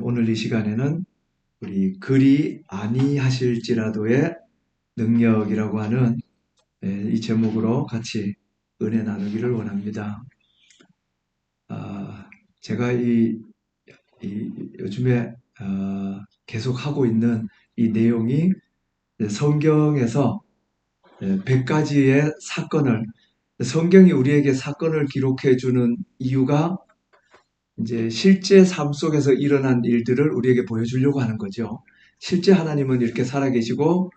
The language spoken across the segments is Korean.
오늘 이 시간에는 우리 그리 아니하실지라도의 능력이라고 하는 이 제목으로 같이 은혜 나누기를 원합니다. 제가 요즘에 계속 하고 있는 이 내용이 성경에서 100가지의 사건을, 성경이 우리에게 사건을 기록해 주는 이유가 이제 실제 삶 속에서 일어난 일들을 우리에게 보여주려고 하는 거죠. 실제 하나님은 이렇게 살아계시고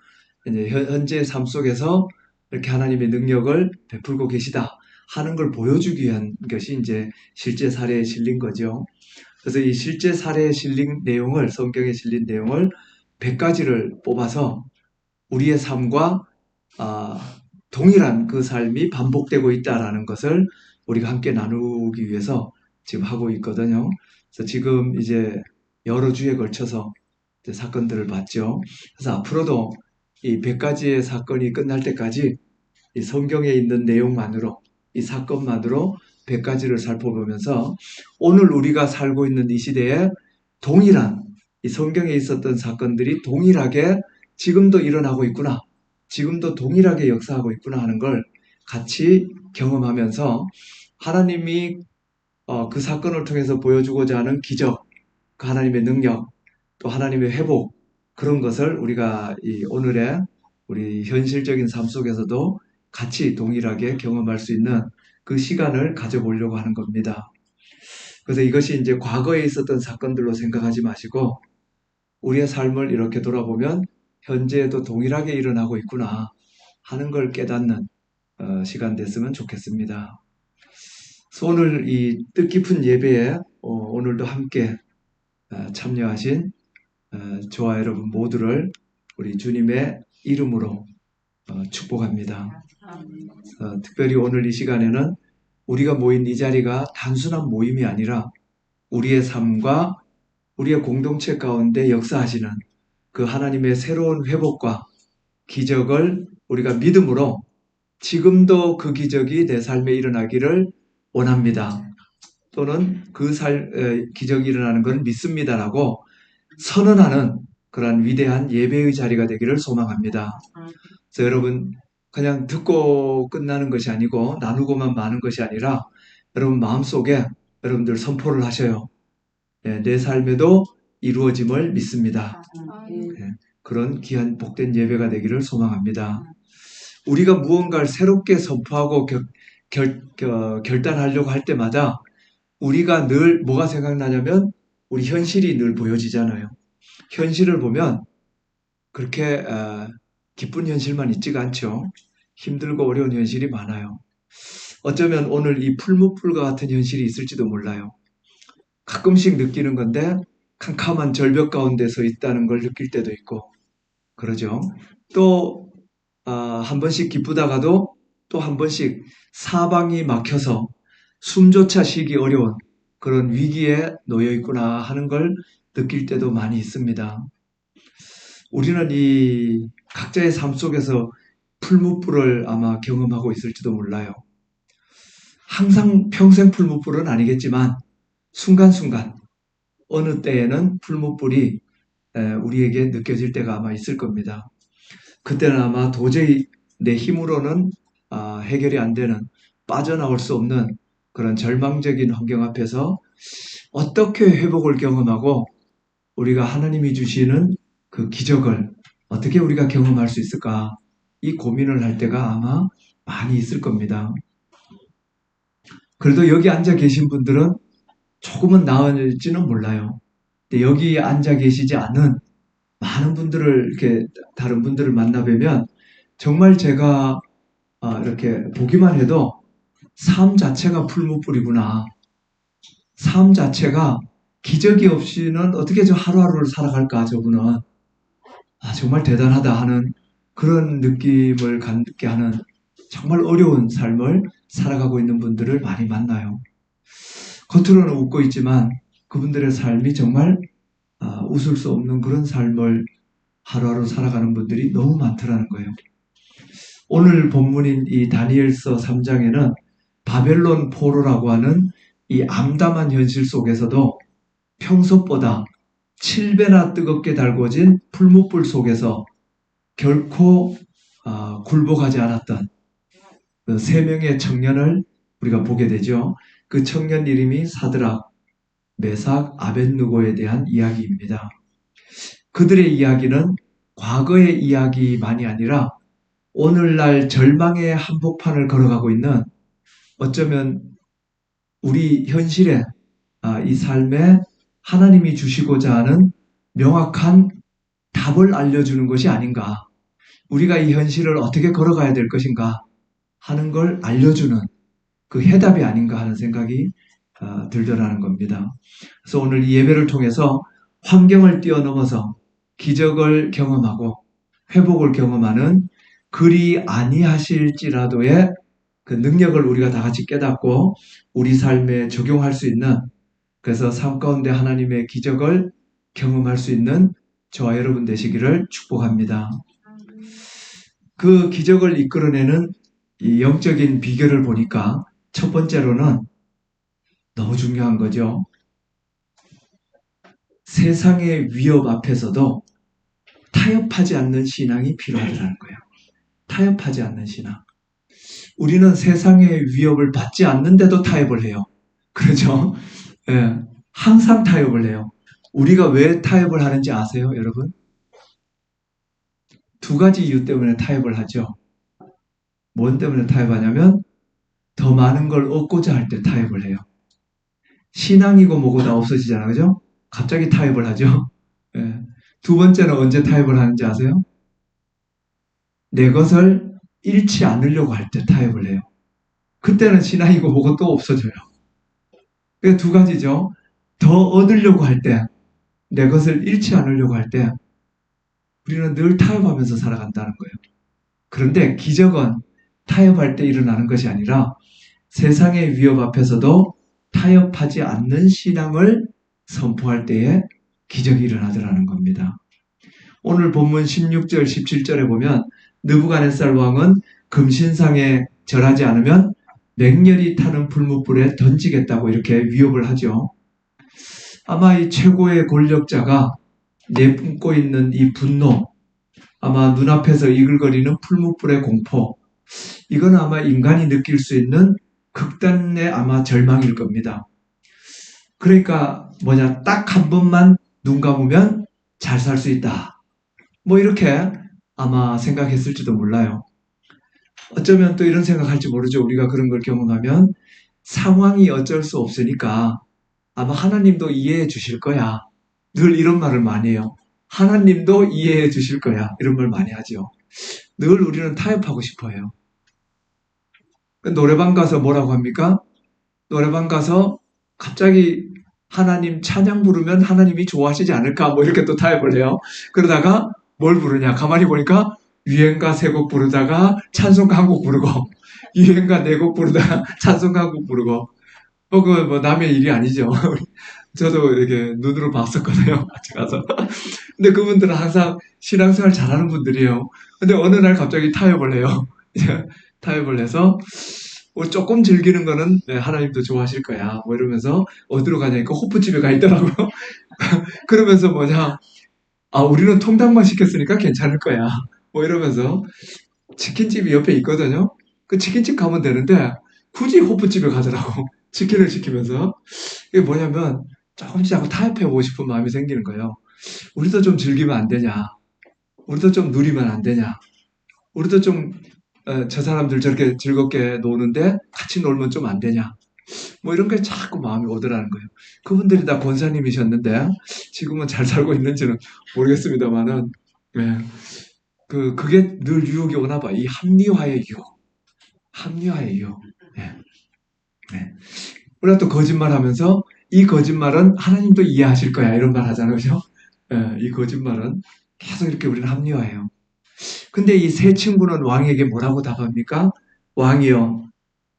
이제 현재 삶 속에서 이렇게 하나님의 능력을 베풀고 계시다 하는 걸 보여주기 위한 것이 이제 실제 사례에 실린 거죠. 그래서 이 실제 사례에 실린 내용을, 성경에 실린 내용을 100가지를 뽑아서 우리의 삶과 동일한 그 삶이 반복되고 있다라는 것을 우리가 함께 나누기 위해서 지금 하고 있거든요. 그래서 지금 이제 여러 주에 걸쳐서 이제 사건들을 봤죠. 그래서 앞으로도 이 100가지의 사건이 끝날 때까지 이 성경에 있는 내용만으로, 이 사건만으로 100가지를 살펴보면서 오늘 우리가 살고 있는 이 시대에 동일한, 이 성경에 있었던 사건들이 동일하게 지금도 일어나고 있구나, 지금도 동일하게 역사하고 있구나 하는 걸 같이 경험하면서 하나님이 그 사건을 통해서 보여주고자 하는 기적, 그 하나님의 능력, 또 하나님의 회복, 그런 것을 우리가 이 오늘의 우리 현실적인 삶 속에서도 같이 동일하게 경험할 수 있는 그 시간을 가져보려고 하는 겁니다. 그래서 이것이 이제 과거에 있었던 사건들로 생각하지 마시고 우리의 삶을 이렇게 돌아보면 현재에도 동일하게 일어나고 있구나 하는 걸 깨닫는 시간 됐으면 좋겠습니다. 그래서 오늘 이 뜻깊은 예배에 오늘도 함께 참여하신 저와 여러분 모두를 우리 주님의 이름으로 축복합니다. 특별히 오늘 이 시간에는 우리가 모인 이 자리가 단순한 모임이 아니라 우리의 삶과 우리의 공동체 가운데 역사하시는 그 하나님의 새로운 회복과 기적을 우리가 믿음으로 지금도 그 기적이 내 삶에 일어나기를 원합니다. 또는 그 기적이 일어나는 건 믿습니다라고 선언하는 그런 위대한 예배의 자리가 되기를 소망합니다. 그래서 여러분 그냥 듣고 끝나는 것이 아니고 나누고만 마는 것이 아니라 여러분 마음속에 여러분들 선포를 하셔요. 내 삶에도 이루어짐을 믿습니다. 그런 귀한 복된 예배가 되기를 소망합니다. 우리가 무언가를 새롭게 선포하고 결단하려고 할 때마다 우리가 늘 뭐가 생각나냐면 우리 현실이 늘 보여지잖아요. 현실을 보면 그렇게 기쁜 현실만 있지가 않죠. 힘들고 어려운 현실이 많아요. 어쩌면 오늘 이 풀무불과 같은 현실이 있을지도 몰라요. 가끔씩 느끼는 건데 캄캄한 절벽 가운데 서 있다는 걸 느낄 때도 있고 그러죠. 또 한 번씩 기쁘다가도 또 한 번씩 사방이 막혀서 숨조차 쉬기 어려운 그런 위기에 놓여 있구나 하는 걸 느낄 때도 많이 있습니다. 우리는 이 각자의 삶 속에서 풀무불을 아마 경험하고 있을지도 몰라요. 항상 평생 풀무불은 아니겠지만 순간순간 어느 때에는 풀무불이 우리에게 느껴질 때가 아마 있을 겁니다. 그때는 아마 도저히 내 힘으로는 해결이 안 되는, 빠져나올 수 없는 그런 절망적인 환경 앞에서 어떻게 회복을 경험하고 우리가 하나님이 주시는 그 기적을 어떻게 우리가 경험할 수 있을까, 이 고민을 할 때가 아마 많이 있을 겁니다. 그래도 여기 앉아 계신 분들은 조금은 나을지는 몰라요. 근데 여기 앉아 계시지 않은 많은 분들을 이렇게 다른 분들을 만나 뵈면 정말 제가 이렇게 보기만 해도 삶 자체가 풀무불이구나. 삶 자체가 기적이 없이는 어떻게 저 하루하루를 살아갈까, 저분은. 정말 대단하다 하는 그런 느낌을 갖게 하는 정말 어려운 삶을 살아가고 있는 분들을 많이 만나요. 겉으로는 웃고 있지만 그분들의 삶이 정말 웃을 수 없는 그런 삶을 하루하루 살아가는 분들이 너무 많더라는 거예요. 오늘 본문인 이 다니엘서 3장에는 바벨론 포로라고 하는 이 암담한 현실 속에서도 평소보다 7배나 뜨겁게 달궈진 풀무불 속에서 결코 굴복하지 않았던 그 세 명의 청년을 우리가 보게 되죠. 그 청년 이름이 사드락, 메삭, 아벳느고에 대한 이야기입니다. 그들의 이야기는 과거의 이야기만이 아니라 오늘날 절망의 한복판을 걸어가고 있는 어쩌면 우리 현실의 이 삶에 하나님이 주시고자 하는 명확한 답을 알려주는 것이 아닌가. 우리가 이 현실을 어떻게 걸어가야 될 것인가 하는 걸 알려주는 그 해답이 아닌가 하는 생각이 들더라는 겁니다. 그래서 오늘 이 예배를 통해서 환경을 뛰어넘어서 기적을 경험하고 회복을 경험하는 그리 아니하실지라도의 그 능력을 우리가 다 같이 깨닫고 우리 삶에 적용할 수 있는, 그래서 삶 가운데 하나님의 기적을 경험할 수 있는 저와 여러분 되시기를 축복합니다. 그 기적을 이끌어내는 이 영적인 비결을 보니까 첫 번째로는 너무 중요한 거죠. 세상의 위협 앞에서도 타협하지 않는 신앙이 필요하다는 거예요. 타협하지 않는 신앙. 우리는 세상의 위협을 받지 않는데도 타협을 해요. 그렇죠? 예, 항상 타협을 해요. 우리가 왜 타협을 하는지 아세요, 여러분? 두 가지 이유 때문에 타협을 하죠. 뭔 때문에 타협하냐면 더 많은 걸 얻고자 할 때 타협을 해요. 신앙이고 뭐고 다 없어지잖아요. 그죠? 갑자기 타협을 하죠. 예. 두 번째는 언제 타협을 하는지 아세요? 내 것을 잃지 않으려고 할 때 타협을 해요. 그때는 신앙이고 뭐고 또 없어져요. 그 두 가지죠. 더 얻으려고 할 때, 내 것을 잃지 않으려고 할 때 우리는 늘 타협하면서 살아간다는 거예요. 그런데 기적은 타협할 때 일어나는 것이 아니라 세상의 위협 앞에서도 타협하지 않는 신앙을 선포할 때에 기적이 일어나더라는 겁니다. 오늘 본문 16절, 17절에 보면 느부갓네살 왕은 금신상에 절하지 않으면 맹렬히 타는 불못불에 던지겠다고 이렇게 위협을 하죠. 아마 이 최고의 권력자가 내뿜고 있는 이 분노, 아마 눈앞에서 이글거리는 풀무불의 공포, 이건 아마 인간이 느낄 수 있는 극단의 아마 절망일 겁니다. 그러니까 뭐냐, 딱 한 번만 눈 감으면 잘 살 수 있다. 뭐 이렇게 아마 생각했을지도 몰라요. 어쩌면 또 이런 생각할지 모르죠. 우리가 그런 걸 경험하면 상황이 어쩔 수 없으니까 아마 하나님도 이해해 주실 거야. 늘 이런 말을 많이 해요. 하나님도 이해해 주실 거야. 이런 말 많이 하죠. 늘 우리는 타협하고 싶어 해요. 노래방 가서 뭐라고 합니까? 노래방 가서 갑자기 하나님 찬양 부르면 하나님이 좋아하시지 않을까? 뭐 이렇게 또 타협을 해요. 그러다가 뭘 부르냐? 가만히 보니까 유행가 세 곡 부르다가 찬송가 한 곡 부르고, 유행가 네 곡 부르다가 찬송가 한 곡 부르고, 뭐 남의 일이 아니죠. 저도 이렇게 눈으로 봤었거든요. 같이 가서. 근데 그분들은 항상 신앙생활 잘하는 분들이에요. 근데 어느 날 갑자기 타협을 해요. 타협을 해서 조금 즐기는 거는 하나님도 좋아하실 거야. 뭐 이러면서 어디로 가냐니까 호프집에 가 있더라고요. 그러면서 뭐냐, 우리는 통닭만 시켰으니까 괜찮을 거야. 뭐 이러면서 치킨집이 옆에 있거든요. 그 치킨집 가면 되는데 굳이 호프집에 가더라고. 치킨을 시키면서. 이게 뭐냐면 조금씩 자꾸 타협해보고 싶은 마음이 생기는 거예요. 우리도 좀 즐기면 안 되냐? 우리도 좀 누리면 안 되냐? 우리도 좀 저 사람들 저렇게 즐겁게 노는데 같이 놀면 좀 안 되냐? 뭐 이런 게 자꾸 마음이 오더라는 거예요. 그분들이 다 권사님이셨는데 지금은 잘 살고 있는지는 모르겠습니다만은 예. 그게 늘 유혹이 오나 봐. 이 합리화의 유혹. 합리화의 유혹. 예. 예. 우리가 또 거짓말하면서 이 거짓말은 하나님도 이해하실 거야 이런 말 하잖아요. 그죠? 예, 이 거짓말은 계속 이렇게 우리는 합리화해요. 근데 이 세 친구는 왕에게 뭐라고 답합니까? 왕이여,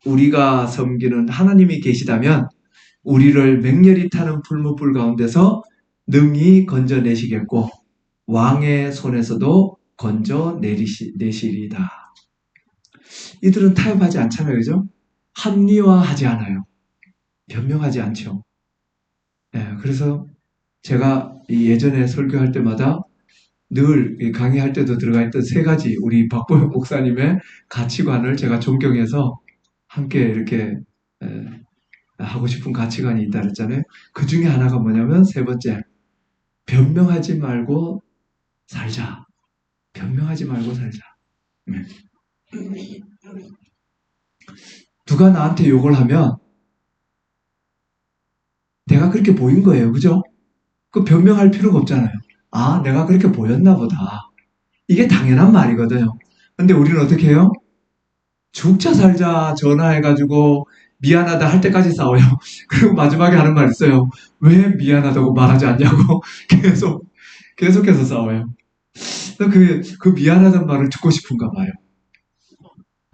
우리가 섬기는 하나님이 계시다면 우리를 맹렬히 타는 풀무불 가운데서 능히 건져내시겠고 왕의 손에서도 건져내시리다. 이들은 타협하지 않잖아요. 그죠? 합리화하지 않아요. 변명하지 않죠. 네, 그래서 제가 이 예전에 설교할 때마다 늘 이 강의할 때도 들어가 있던 세 가지 우리 박보영 목사님의 가치관을 제가 존경해서 함께 이렇게 에, 하고 싶은 가치관이 있다 그랬잖아요. 그 중에 하나가 뭐냐면 세 번째, 변명하지 말고 살자. 변명하지 말고 살자. 네. 누가 나한테 욕을 하면 내가 그렇게 보인 거예요. 그죠? 그 변명할 필요가 없잖아요. 아, 내가 그렇게 보였나 보다. 이게 당연한 말이거든요. 근데 우리는 어떻게 해요? 죽자 살자 전화해가지고 미안하다 할 때까지 싸워요. 그리고 마지막에 하는 말 있어요. 왜 미안하다고 말하지 않냐고 계속해서 싸워요. 그 미안하다는 말을 듣고 싶은가 봐요.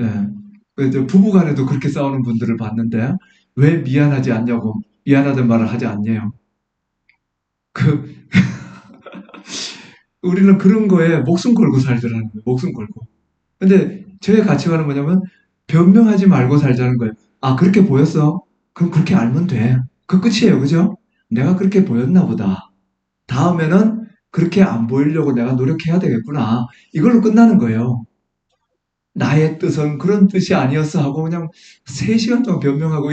예. 그 부부간에도 그렇게 싸우는 분들을 봤는데 왜 미안하지 않냐고 미안하다는 말을 하지 않냐요. 그 우리는 그런 거에 목숨 걸고 살더라는 거예요. 목숨 걸고. 근데 저의 가치관은 뭐냐면 변명하지 말고 살자는 거예요. 아, 그렇게 보였어? 그럼 그렇게 알면 돼. 그 끝이에요. 그죠? 내가 그렇게 보였나 보다. 다음에는 그렇게 안 보이려고 내가 노력해야 되겠구나. 이걸로 끝나는 거예요. 나의 뜻은 그런 뜻이 아니었어 하고 그냥 3시간 동안 변명하고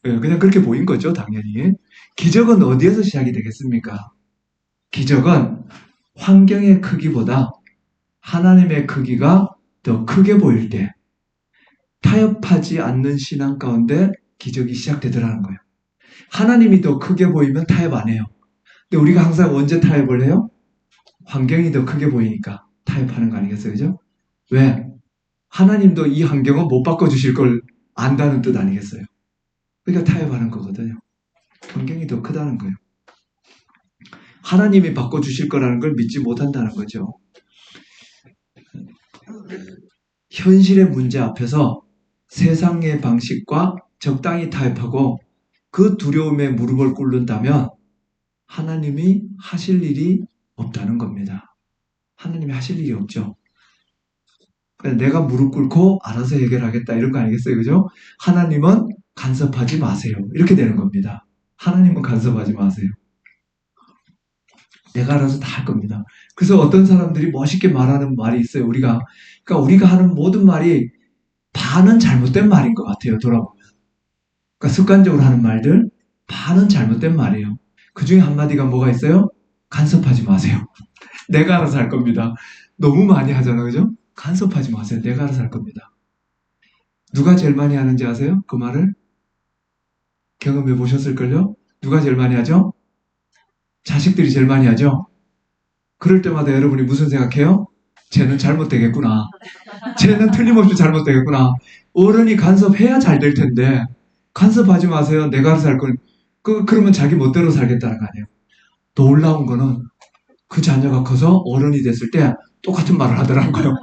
그냥 그렇게 보인 거죠. 당연히. 기적은 어디에서 시작이 되겠습니까? 기적은 환경의 크기보다 하나님의 크기가 더 크게 보일 때 타협하지 않는 신앙 가운데 기적이 시작되더라는 거예요. 하나님이 더 크게 보이면 타협 안 해요. 근데 우리가 항상 언제 타협을 해요? 환경이 더 크게 보이니까 타협하는 거 아니겠어요? 그죠? 왜? 하나님도 이 환경은 못 바꿔주실 걸 안다는 뜻 아니겠어요? 그러니까 타협하는 거거든요. 환경이 더 크다는 거예요. 하나님이 바꿔주실 거라는 걸 믿지 못한다는 거죠. 현실의 문제 앞에서 세상의 방식과 적당히 타협하고 그 두려움에 무릎을 꿇는다면 하나님이 하실 일이 없다는 겁니다. 하나님이 하실 일이 없죠. 내가 무릎 꿇고 알아서 해결하겠다 이런 거 아니겠어요? 그죠? 하나님은 간섭하지 마세요. 이렇게 되는 겁니다. 하나님은 간섭하지 마세요. 내가 알아서 다 할 겁니다. 그래서 어떤 사람들이 멋있게 말하는 말이 있어요. 그러니까 우리가 하는 모든 말이 반은 잘못된 말인 것 같아요. 돌아보면. 그러니까 습관적으로 하는 말들 반은 잘못된 말이에요. 그 중에 한마디가 뭐가 있어요? 간섭하지 마세요. 내가 알아서 할 겁니다. 너무 많이 하잖아요. 그죠? 간섭하지 마세요. 내가 알아서 할 겁니다. 누가 제일 많이 하는지 아세요? 그 말을? 경험해 보셨을걸요? 누가 제일 많이 하죠? 자식들이 제일 많이 하죠? 그럴 때마다 여러분이 무슨 생각해요? 쟤는 잘못되겠구나. 쟤는 틀림없이 잘못되겠구나. 어른이 간섭해야 잘 될 텐데 간섭하지 마세요. 내가 알아서 할 건. 그러면 자기 멋대로 살겠다는 거 아니에요. 놀라운 거는 그 자녀가 커서 어른이 됐을 때 똑같은 말을 하더라는 거예요.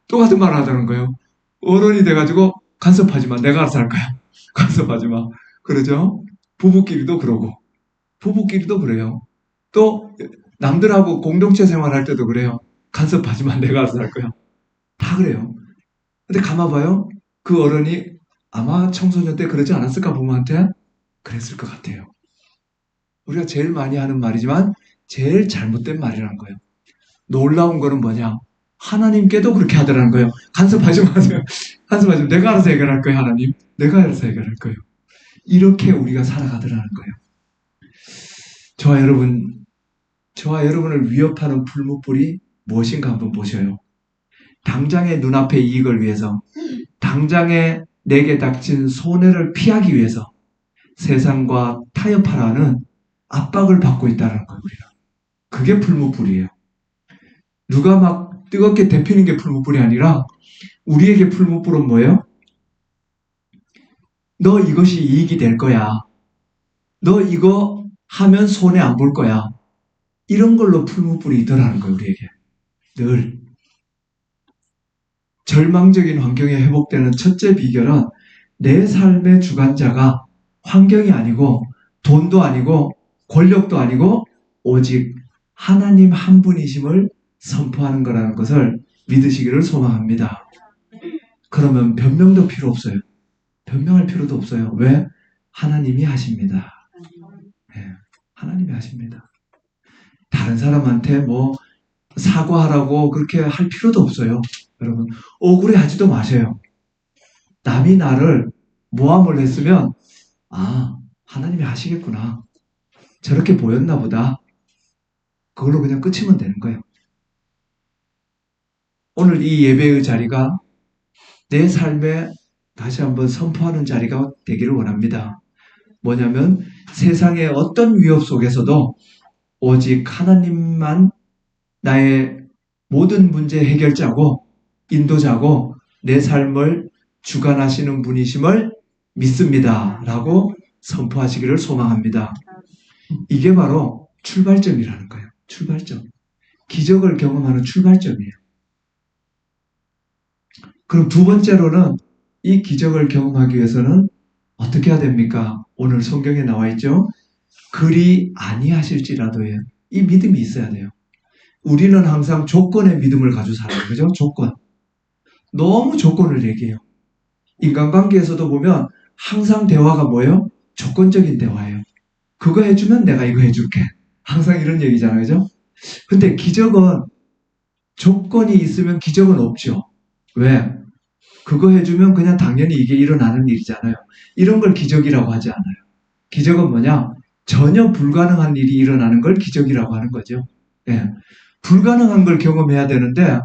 똑같은 말을 하더라는 거예요. 어른이 돼가지고 간섭하지 마. 내가 알아서 할 거야. 간섭하지 마. 그러죠? 부부끼리도 그러고. 부부끼리도 그래요. 또 남들하고 공동체 생활할 때도 그래요. 간섭하지 마. 내가 알아서 할 거야. 다 그래요. 근데 가만 봐요. 그 어른이 아마 청소년 때 그러지 않았을까 부모한테? 그랬을 것 같아요. 우리가 제일 많이 하는 말이지만 제일 잘못된 말이라는 거예요. 놀라운 거는 뭐냐? 하나님께도 그렇게 하더라는 거예요. 간섭하지 마세요. 간섭하지 마세요. 내가 알아서 해결할 거예요, 하나님. 내가 알아서 해결할 거예요. 이렇게 우리가 살아가더라는 거예요. 저와 여러분을 위협하는 풀무불이 무엇인가 한번 보셔요. 당장의 눈앞의 이익을 위해서, 당장에 내게 닥친 손해를 피하기 위해서 세상과 타협하라는 압박을 받고 있다는 거예요, 우리가. 그게 풀무불이에요. 누가 막 뜨겁게 데피는 게 풀무불이 아니라 우리에게 풀무불은 뭐예요? 너 이것이 이익이 될 거야. 너 이거 하면 손해 안 볼 거야. 이런 걸로 풀무불이 있더라는 거예요, 우리에게. 늘. 절망적인 환경에 회복되는 첫째 비결은 내 삶의 주관자가 환경이 아니고 돈도 아니고 권력도 아니고 오직 하나님 한 분이심을 선포하는 거라는 것을 믿으시기를 소망합니다. 그러면 변명도 필요 없어요. 변명할 필요도 없어요. 왜? 하나님이 하십니다. 네. 하나님이 하십니다. 다른 사람한테 뭐 사과하라고 그렇게 할 필요도 없어요. 여러분, 억울해하지도 마세요. 남이 나를 모함을 했으면 하나님이 하시겠구나. 저렇게 보였나 보다. 그걸로 그냥 끝이면 되는 거예요. 오늘 이 예배의 자리가 내 삶에 다시 한번 선포하는 자리가 되기를 원합니다. 뭐냐면 세상의 어떤 위협 속에서도 오직 하나님만 나의 모든 문제 해결자고 인도자고 내 삶을 주관하시는 분이심을 믿습니다. 라고 선포하시기를 소망합니다. 이게 바로 출발점이라는 거예요. 출발점. 기적을 경험하는 출발점이에요. 그럼 두 번째로는 이 기적을 경험하기 위해서는 어떻게 해야 됩니까? 오늘 성경에 나와 있죠. 그리 아니하실지라도요. 이 믿음이 있어야 돼요. 우리는 항상 조건의 믿음을 가지고 살아요. 그죠? 조건. 너무 조건을 얘기해요. 인간관계에서도 보면 항상 대화가 뭐예요? 조건적인 대화예요. 그거 해주면 내가 이거 해줄게. 항상 이런 얘기잖아요. 그죠? 근데 기적은 조건이 있으면 기적은 없죠. 왜? 그거 해주면 그냥 당연히 이게 일어나는 일이잖아요. 이런 걸 기적이라고 하지 않아요. 기적은 뭐냐? 전혀 불가능한 일이 일어나는 걸 기적이라고 하는 거죠. 예. 불가능한 걸 경험해야 되는데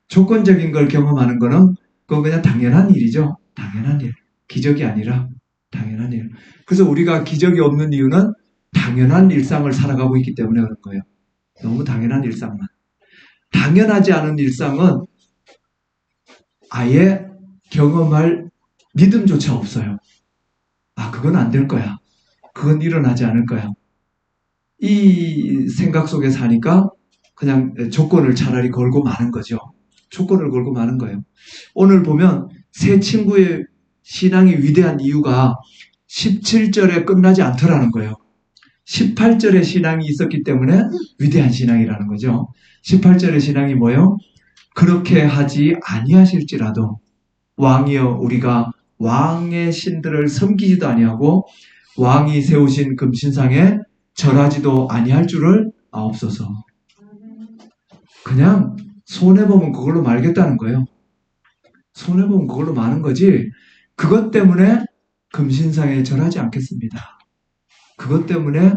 조건적인 걸 경험하는 거는 그건 그냥 당연한 일이죠. 당연한 일. 기적이 아니라 당연한 일. 그래서 우리가 기적이 없는 이유는 당연한 일상을 살아가고 있기 때문에 그런 거예요. 너무 당연한 일상만. 당연하지 않은 일상은 아예 경험할 믿음조차 없어요. 그건 안 될 거야. 그건 일어나지 않을 거야. 이 생각 속에 사니까 그냥 조건을 차라리 걸고 마는 거죠. 조건을 걸고 마는 거예요. 오늘 보면 세 친구의 신앙이 위대한 이유가 17절에 끝나지 않더라는 거예요. 18절에 신앙이 있었기 때문에 위대한 신앙이라는 거죠. 18절의 신앙이 뭐예요? 그렇게 하지 아니하실지라도 왕이여 우리가 왕의 신들을 섬기지도 아니하고 왕이 세우신 금신상에 절하지도 아니할 줄을 아옵소서. 그냥 손해보면 그걸로 말겠다는 거예요. 손해보면 그걸로 마는 거지 그것 때문에 금신상에 절하지 않겠습니다. 그것 때문에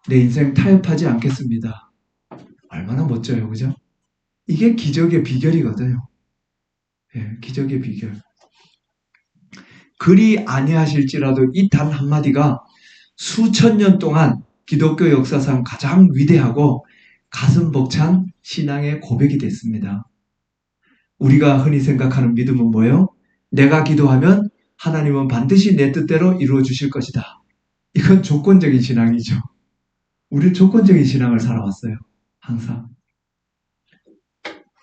내 인생 타협하지 않겠습니다. 얼마나 멋져요. 그죠? 이게 기적의 비결이거든요. 예, 기적의 비결. 그리 아니하실지라도 이 단 한마디가 수천 년 동안 기독교 역사상 가장 위대하고 가슴 벅찬 신앙의 고백이 됐습니다. 우리가 흔히 생각하는 믿음은 뭐예요? 내가 기도하면 하나님은 반드시 내 뜻대로 이루어 주실 것이다. 이건 조건적인 신앙이죠. 우리 조건적인 신앙을 살아왔어요. 항상.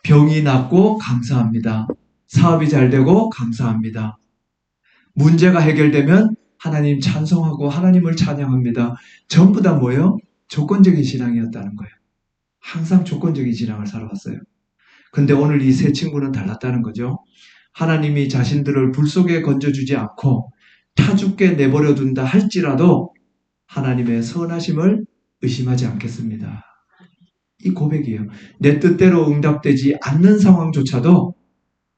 병이 낫고 감사합니다. 사업이 잘 되고 감사합니다. 문제가 해결되면 하나님 찬송하고 하나님을 찬양합니다. 전부 다 뭐예요? 조건적인 신앙이었다는 거예요. 항상 조건적인 신앙을 살아왔어요. 근데 오늘 이 세 친구는 달랐다는 거죠. 하나님이 자신들을 불 속에 건져주지 않고 타죽게 내버려 둔다 할지라도 하나님의 선하심을 의심하지 않겠습니다. 이 고백이에요. 내 뜻대로 응답되지 않는 상황조차도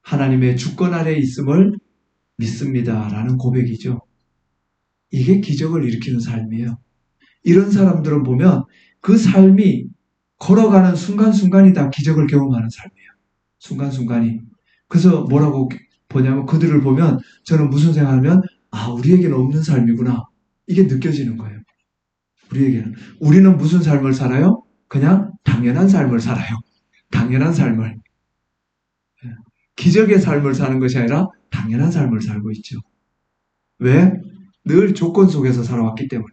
하나님의 주권 아래 있음을 믿습니다. 라는 고백이죠. 이게 기적을 일으키는 삶이에요. 이런 사람들은 보면 그 삶이 걸어가는 순간순간이 다 기적을 경험하는 삶이에요. 순간순간이. 그래서 뭐라고 보냐면 그들을 보면 저는 무슨 생각하면 우리에게는 없는 삶이구나. 이게 느껴지는 거예요. 우리에게는. 우리는 무슨 삶을 살아요? 그냥 당연한 삶을 살아요. 당연한 삶을. 기적의 삶을 사는 것이 아니라 당연한 삶을 살고 있죠. 왜? 늘 조건 속에서 살아왔기 때문에.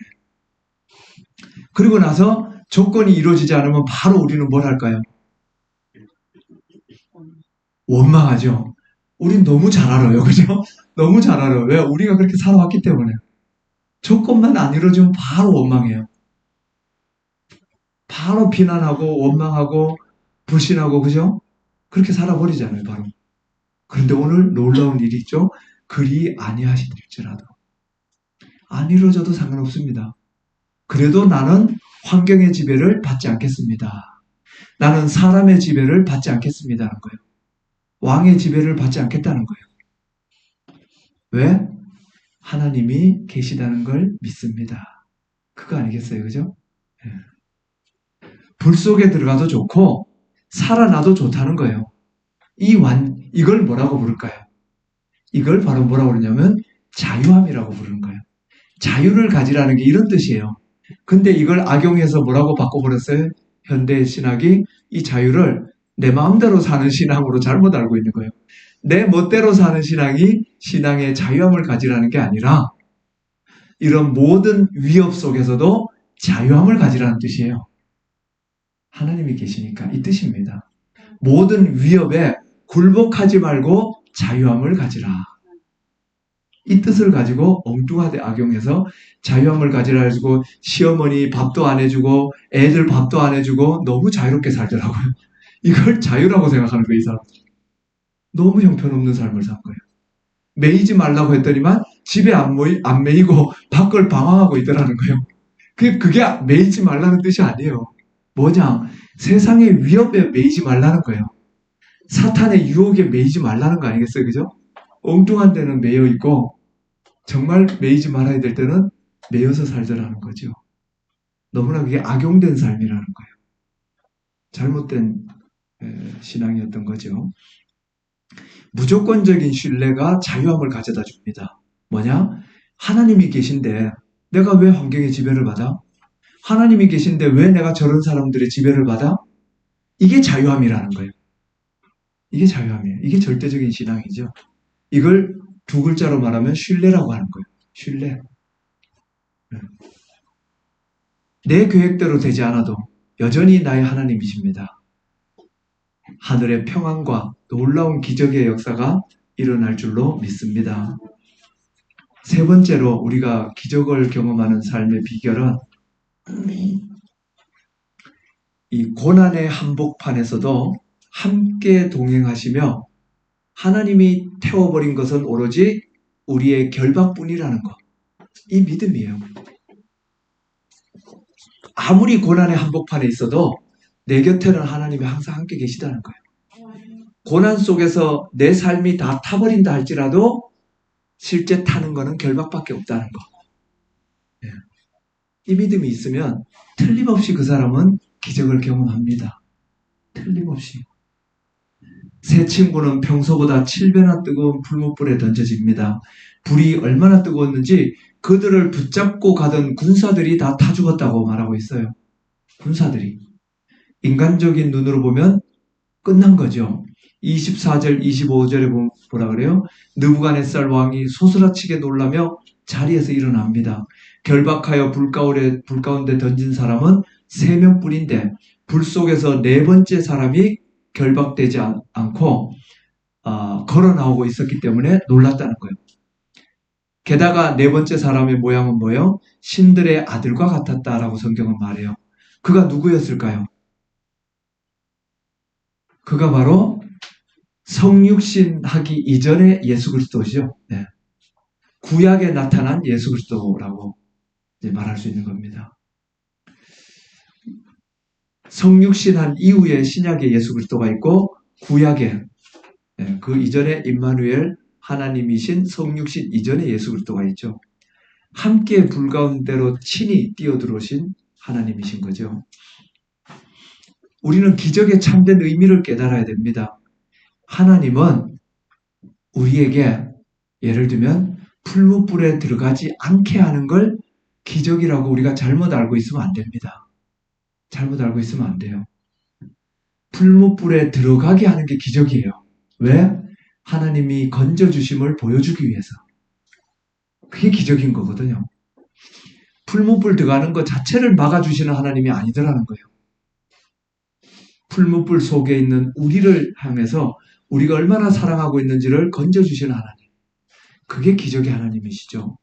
그리고 나서 조건이 이루어지지 않으면 바로 우리는 뭘 할까요? 원망하죠. 우린 너무 잘 알아요. 그죠? 너무 잘 알아요. 왜? 우리가 그렇게 살아왔기 때문에. 조건만 안 이루어지면 바로 원망해요. 바로 비난하고 원망하고 불신하고 그죠? 그렇게 살아버리잖아요. 바로. 그런데 오늘 놀라운 일이 있죠. 그리 아니하실지라도 안 이루어져도 상관없습니다. 그래도 나는 환경의 지배를 받지 않겠습니다. 나는 사람의 지배를 받지 않겠습니다는 거예요. 왕의 지배를 받지 않겠다는 거예요. 왜? 하나님이 계시다는 걸 믿습니다. 그거 아니겠어요? 그죠? 예. 불 속에 들어가도 좋고 살아나도 좋다는 거예요. 이걸 뭐라고 부를까요? 이걸 바로 뭐라고 그러냐면 자유함이라고 부르는 거예요. 자유를 가지라는 게 이런 뜻이에요. 근데 이걸 악용해서 뭐라고 바꿔버렸어요? 현대 신학이 이 자유를 내 마음대로 사는 신앙으로 잘못 알고 있는 거예요. 내 멋대로 사는 신앙이 신앙의 자유함을 가지라는 게 아니라 이런 모든 위협 속에서도 자유함을 가지라는 뜻이에요. 하나님이 계시니까 이 뜻입니다. 모든 위협에 굴복하지 말고 자유함을 가지라. 이 뜻을 가지고 엉뚱하게 악용해서 자유함을 가지라 해주고 시어머니 밥도 안 해주고 애들 밥도 안 해주고 너무 자유롭게 살더라고요. 이걸 자유라고 생각하는 거예요, 이 사람. 너무 형편없는 삶을 산 거예요. 매이지 말라고 했더니만 집에 안 매이고 밖을 방황하고 있더라는 거예요. 그게 매이지 말라는 뜻이 아니에요. 뭐냐? 세상의 위협에 매이지 말라는 거예요. 사탄의 유혹에 매이지 말라는 거 아니겠어요? 그죠? 엉뚱한 데는 매여 있고 정말 매이지 말아야 될 때는 매여서 살자라는 거죠. 너무나 그게 악용된 삶이라는 거예요. 잘못된 신앙이었던 거죠. 무조건적인 신뢰가 자유함을 가져다 줍니다. 뭐냐? 하나님이 계신데 내가 왜 환경의 지배를 받아? 하나님이 계신데 왜 내가 저런 사람들의 지배를 받아? 이게 자유함이라는 거예요. 이게 자유함이에요. 이게 절대적인 신앙이죠. 이걸 두 글자로 말하면 신뢰라고 하는 거예요. 신뢰. 내 계획대로 되지 않아도 여전히 나의 하나님이십니다. 하늘의 평안과 놀라운 기적의 역사가 일어날 줄로 믿습니다. 세 번째로 우리가 기적을 경험하는 삶의 비결은 이 고난의 한복판에서도 함께 동행하시며 하나님이 태워버린 것은 오로지 우리의 결박뿐이라는 것. 이 믿음이에요. 아무리 고난의 한복판에 있어도 내 곁에는 하나님이 항상 함께 계시다는 거예요. 고난 속에서 내 삶이 다 타버린다 할지라도 실제 타는 거는 결박밖에 없다는 거. 이 믿음이 있으면 틀림없이 그 사람은 기적을 경험합니다. 틀림없이. 새 친구는 평소보다 7배나 뜨거운 풀무불에 던져집니다. 불이 얼마나 뜨거웠는지 그들을 붙잡고 가던 군사들이 다 타 죽었다고 말하고 있어요. 군사들이. 인간적인 눈으로 보면 끝난 거죠. 24절, 25절에 뭐라 그래요? 느부갓네살 왕이 소스라치게 놀라며 자리에서 일어납니다. 결박하여 불 가운데 던진 사람은 3명뿐인데 불 속에서 4번째 사람이 결박되지 않고 걸어 나오고 있었기 때문에 놀랐다는 거예요. 게다가 4번째 사람의 모양은 뭐예요? 신들의 아들과 같았다라고 성경은 말해요. 그가 누구였을까요? 그가 바로 성육신 하기 이전의 예수 그리스도죠. 네. 구약에 나타난 예수 그리스도라고 이제 말할 수 있는 겁니다. 성육신한 이후에 신약의 예수 그리스도가 있고 구약에 그 이전에 임마누엘 하나님이신 성육신 이전의 예수 그리스도가 있죠. 함께 불 가운데로 친히 뛰어들어오신 하나님이신 거죠. 우리는 기적의 참된 의미를 깨달아야 됩니다. 하나님은 우리에게 예를 들면 풀무불에 들어가지 않게 하는 걸 기적이라고 우리가 잘못 알고 있으면 안 됩니다. 잘못 알고 있으면 안 돼요. 풀무불에 들어가게 하는 게 기적이에요. 왜? 하나님이 건져주심을 보여주기 위해서. 그게 기적인 거거든요. 풀무불 들어가는 것 자체를 막아주시는 하나님이 아니더라는 거예요. 풀무불 속에 있는 우리를 향해서 우리가 얼마나 사랑하고 있는지를 건져주시는 하나님. 그게 기적의 하나님이시죠.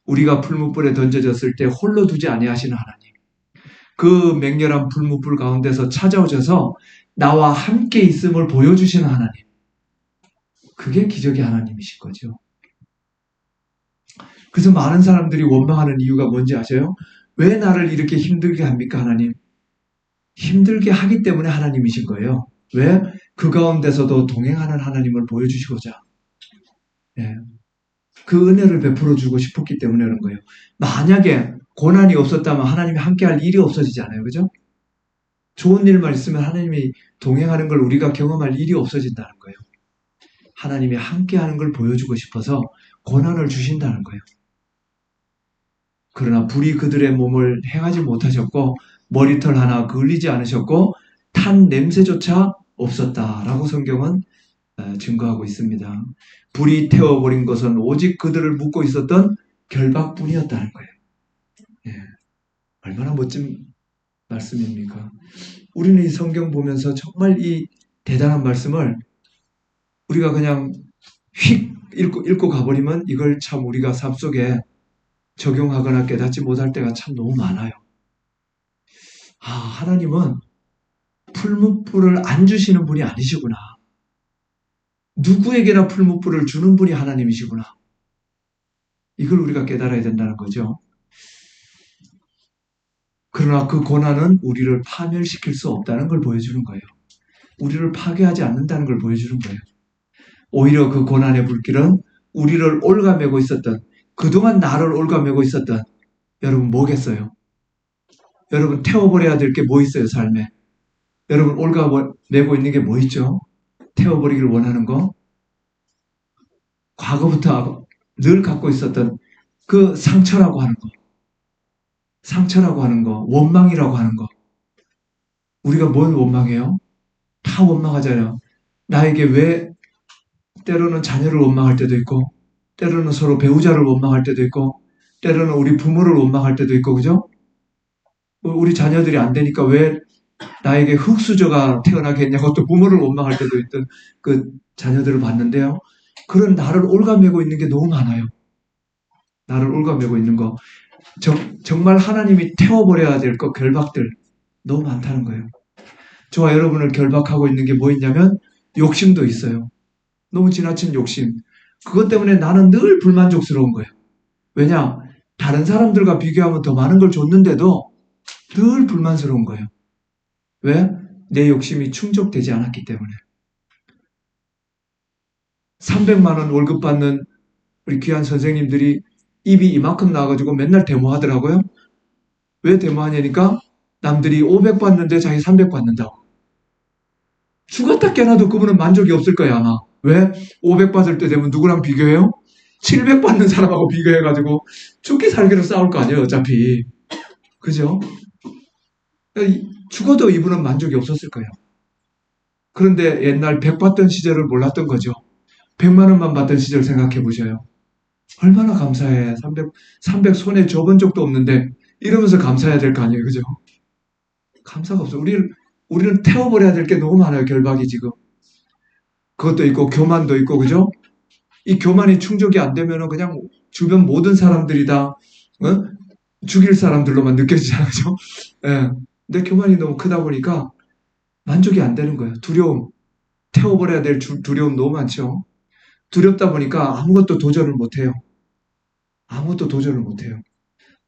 우리가 풀무불에 던져졌을 때 홀로 두지 아니하시는 하나님. 그 맹렬한 풀무불 가운데서 찾아오셔서 나와 함께 있음을 보여주시는 하나님. 그게 기적의 하나님이신 거죠. 그래서 많은 사람들이 원망하는 이유가 뭔지 아세요? 왜 나를 이렇게 힘들게 합니까, 하나님? 힘들게 하기 때문에 하나님이신 거예요. 왜? 그 가운데서도 동행하는 하나님을 보여주시고자. 예. 그 은혜를 베풀어 주고 싶었기 때문에 그런 거예요. 만약에 고난이 없었다면 하나님이 함께할 일이 없어지지 않아요. 그죠? 좋은 일만 있으면 하나님이 동행하는 걸 우리가 경험할 일이 없어진다는 거예요. 하나님이 함께하는 걸 보여주고 싶어서 고난을 주신다는 거예요. 그러나 불이 그들의 몸을 행하지 못하셨고 머리털 하나 그을리지 않으셨고 탄 냄새조차 없었다라고 성경은 증거하고 있습니다. 불이 태워버린 것은 오직 그들을 묶고 있었던 결박뿐이었다는 거예요. 예, 얼마나 멋진 말씀입니까? 우리는 이 성경 보면서 정말 이 대단한 말씀을 우리가 그냥 휙 읽고 가버리면 이걸 참 우리가 삶 속에 적용하거나 깨닫지 못할 때가 참 너무 많아요. 하나님은 풀무불을 안 주시는 분이 아니시구나. 누구에게나 풀무불을 주는 분이 하나님이시구나. 이걸 우리가 깨달아야 된다는 거죠. 그러나 그 고난은 우리를 파멸시킬 수 없다는 걸 보여주는 거예요. 우리를 파괴하지 않는다는 걸 보여주는 거예요. 오히려 그 고난의 불길은 우리를 올가매고 있었던, 그동안 나를 올가매고 있었던, 여러분 뭐겠어요? 여러분 태워버려야 될 게 뭐 있어요, 삶에? 여러분 올가매고 있는 게 뭐 있죠? 태워버리기를 원하는 거? 과거부터 늘 갖고 있었던 그 상처라고 하는 거, 상처라고 하는 거, 원망이라고 하는 거. 우리가 뭘 원망해요? 다 원망하잖아요. 나에게 왜 때로는 자녀를 원망할 때도 있고, 때로는 서로 배우자를 원망할 때도 있고, 때로는 우리 부모를 원망할 때도 있고, 그죠? 우리 자녀들이 안 되니까 왜 나에게 흙수저가 태어나게 했냐고 또 부모를 원망할 때도 있던 그 자녀들을 봤는데요. 그런 나를 올가매고 있는 게 너무 많아요. 나를 올가매고 있는 거. 정말 하나님이 태워버려야 될 것, 결박들 너무 많다는 거예요. 저와 여러분을 결박하고 있는 게 뭐 있냐면 욕심도 있어요. 너무 지나친 욕심. 그것 때문에 나는 늘 불만족스러운 거예요. 왜냐? 다른 사람들과 비교하면 더 많은 걸 줬는데도 늘 불만스러운 거예요. 왜? 내 욕심이 충족되지 않았기 때문에. 300만 원 월급 받는 우리 귀한 선생님들이 입이 이만큼 나와가지고 맨날 데모하더라고요. 왜 데모하냐니까 남들이 500 받는데 자기 300 받는다고. 죽었다 깨나도 그분은 만족이 없을 거예요, 아마. 왜? 500 받을 때 되면 누구랑 비교해요? 700 받는 사람하고 비교해가지고 죽기 살기로 싸울 거 아니에요, 어차피. 그죠? 죽어도 이분은 만족이 없었을 거예요. 그런데 옛날 100 받던 시절을 몰랐던 거죠. 100만 원만 받던 시절 생각해 보셔요. 얼마나 감사해. 300 손에 줘본 적도 없는데 이러면서 감사해야 될 거 아니에요, 그죠? 감사가 없어요. 우리는 태워버려야 될 게 너무 많아요, 결박이 지금. 그것도 있고, 교만도 있고, 그죠? 이 교만이 충족이 안 되면은 그냥 주변 모든 사람들이 다, 죽일 사람들로만 느껴지잖아요, 그죠? 예. 근데 교만이 너무 크다 보니까 만족이 안 되는 거예요. 두려움. 태워버려야 될 두려움 너무 많죠? 두렵다 보니까 아무것도 도전을 못 해요. 아무것도 도전을 못 해요.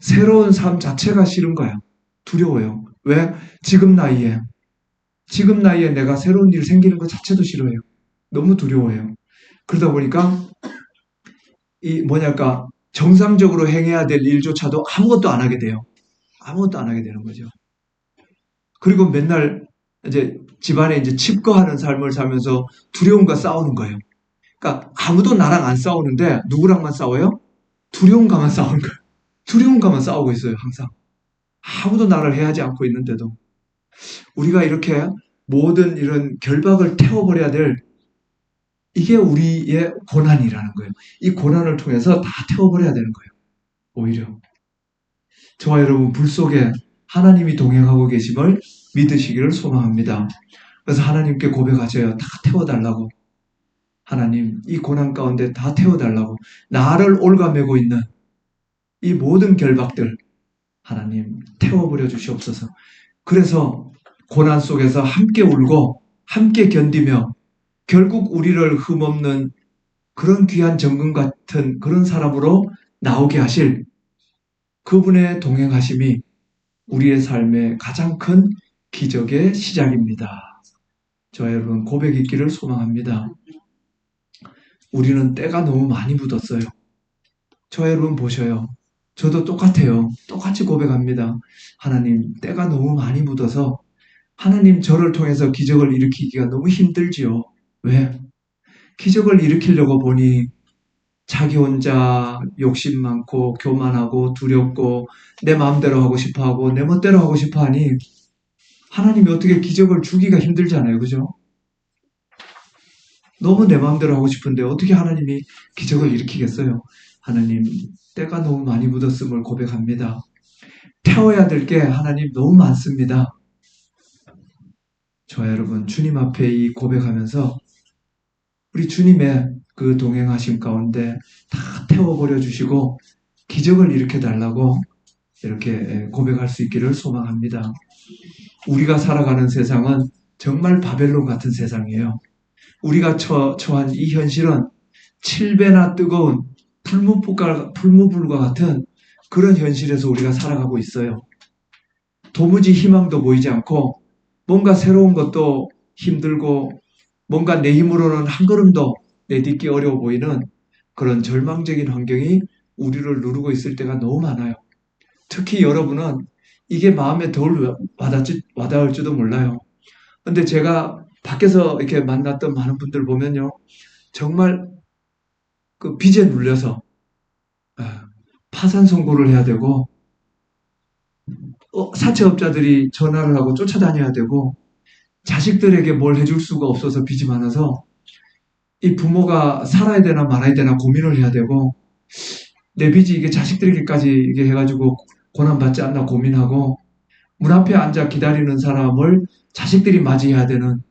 새로운 삶 자체가 싫은 거예요. 두려워요. 왜? 지금 나이에 내가 새로운 일 생기는 것 자체도 싫어해요. 너무 두려워해요. 그러다 보니까 정상적으로 행해야 될 일조차도 아무것도 안 하게 돼요. 아무것도 안 하게 되는 거죠. 그리고 맨날 이제 집안에 이제 칩거하는 삶을 살면서 두려움과 싸우는 거예요. 그러니까 아무도 나랑 안 싸우는데 누구랑만 싸워요? 두려움과만 싸우는 거예요. 두려움과만 싸우고 있어요, 항상. 아무도 나를 해하지 않고 있는데도. 우리가 이렇게 모든 이런 결박을 태워버려야 될 이게 우리의 고난이라는 거예요. 이 고난을 통해서 다 태워버려야 되는 거예요. 오히려. 저와 여러분 불 속에 하나님이 동행하고 계심을 믿으시기를 소망합니다. 그래서 하나님께 고백하셔요. 다 태워달라고. 하나님, 이 고난 가운데 다 태워달라고. 나를 올가매고 있는 이 모든 결박들 하나님 태워버려 주시옵소서. 그래서 고난 속에서 함께 울고 함께 견디며 결국 우리를 흠없는 그런 귀한 정금 같은 그런 사람으로 나오게 하실 그분의 동행하심이 우리의 삶의 가장 큰 기적의 시작입니다. 저와 여러분 고백 있기를 소망합니다. 우리는 때가 너무 많이 묻었어요. 저와 여러분 보셔요. 저도 똑같아요. 똑같이 고백합니다. 하나님, 때가 너무 많이 묻어서 하나님 저를 통해서 기적을 일으키기가 너무 힘들지요. 왜? 기적을 일으키려고 보니 자기 혼자 욕심 많고 교만하고 두렵고 내 마음대로 하고 싶어하고 내 멋대로 하고 싶어하니 하나님이 어떻게 기적을 주기가 힘들잖아요. 그죠? 너무 내 마음대로 하고 싶은데 어떻게 하나님이 기적을 일으키겠어요? 하나님, 때가 너무 많이 묻었음을 고백합니다. 태워야 될 게 하나님 너무 많습니다. 저와 여러분, 주님 앞에 이 고백하면서 우리 주님의 그 동행하심 가운데 다 태워버려 주시고 기적을 일으켜 달라고 이렇게 고백할 수 있기를 소망합니다. 우리가 살아가는 세상은 정말 바벨론 같은 세상이에요. 우리가 처한 이 현실은 7배나 뜨거운 풀무불과 같은 그런 현실에서 우리가 살아가고 있어요. 도무지 희망도 보이지 않고 뭔가 새로운 것도 힘들고 뭔가 내 힘으로는 한 걸음도 내딛기 어려워 보이는 그런 절망적인 환경이 우리를 누르고 있을 때가 너무 많아요. 특히 여러분은 이게 마음에 덜 와닿을지도 몰라요. 근데 제가 밖에서 이렇게 만났던 많은 분들 보면요. 정말 그 빚에 눌려서 파산 선고를 해야 되고 사채업자들이 전화를 하고 쫓아다녀야 되고 자식들에게 뭘 해줄 수가 없어서 빚이 많아서 이 부모가 살아야 되나 말아야 되나 고민을 해야 되고 내 빚이 이게 자식들에게까지 이게 해가지고 고난받지 않나 고민하고 문 앞에 앉아 기다리는 사람을 자식들이 맞이해야 되는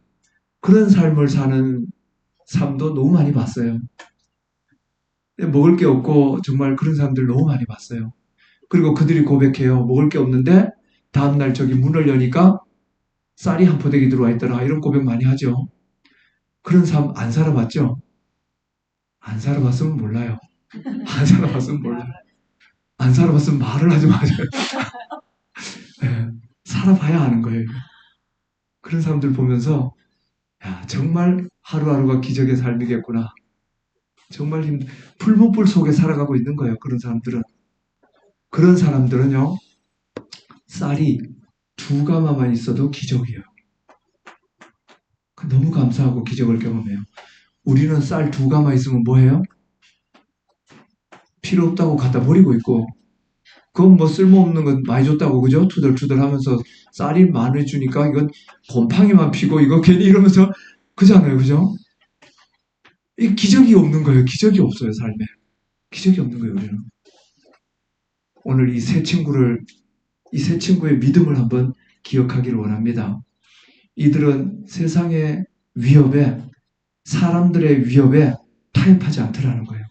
그런 삶을 사는 삶도 너무 많이 봤어요. 먹을 게 없고 정말 그런 사람들 너무 많이 봤어요. 그리고 그들이 고백해요. 먹을 게 없는데 다음날 저기 문을 여니까 쌀이 한 포대기 들어와 있더라. 이런 고백 많이 하죠. 그런 삶 안 살아봤죠? 안 살아봤으면 몰라요. 안 살아봤으면 몰라요. 안 살아봤으면 말을 하지 마세요. 네, 살아봐야 아는 거예요. 그런 사람들 보면서 야, 정말 하루하루가 기적의 삶이겠구나. 정말 풀무불 속에 살아가고 있는 거예요. 그런 사람들은. 그런 사람들은요. 쌀이 2가마만 있어도 기적이에요. 너무 감사하고 기적을 경험해요. 우리는 쌀 2가마 있으면 뭐해요? 필요 없다고 갖다 버리고 있고 그건 뭐 쓸모없는 건 많이 줬다고 그죠? 투덜투덜 하면서 쌀이 많이 주니까 이건 곰팡이만 피고 이거 괜히 이러면서 그잖아요. 그죠? 이 기적이 없는 거예요. 기적이 없어요. 삶에. 기적이 없는 거예요. 우리는. 오늘 이 세 친구의 믿음을 한번 기억하기를 원합니다. 이들은 세상의 위협에 사람들의 위협에 타협하지 않더라는 거예요.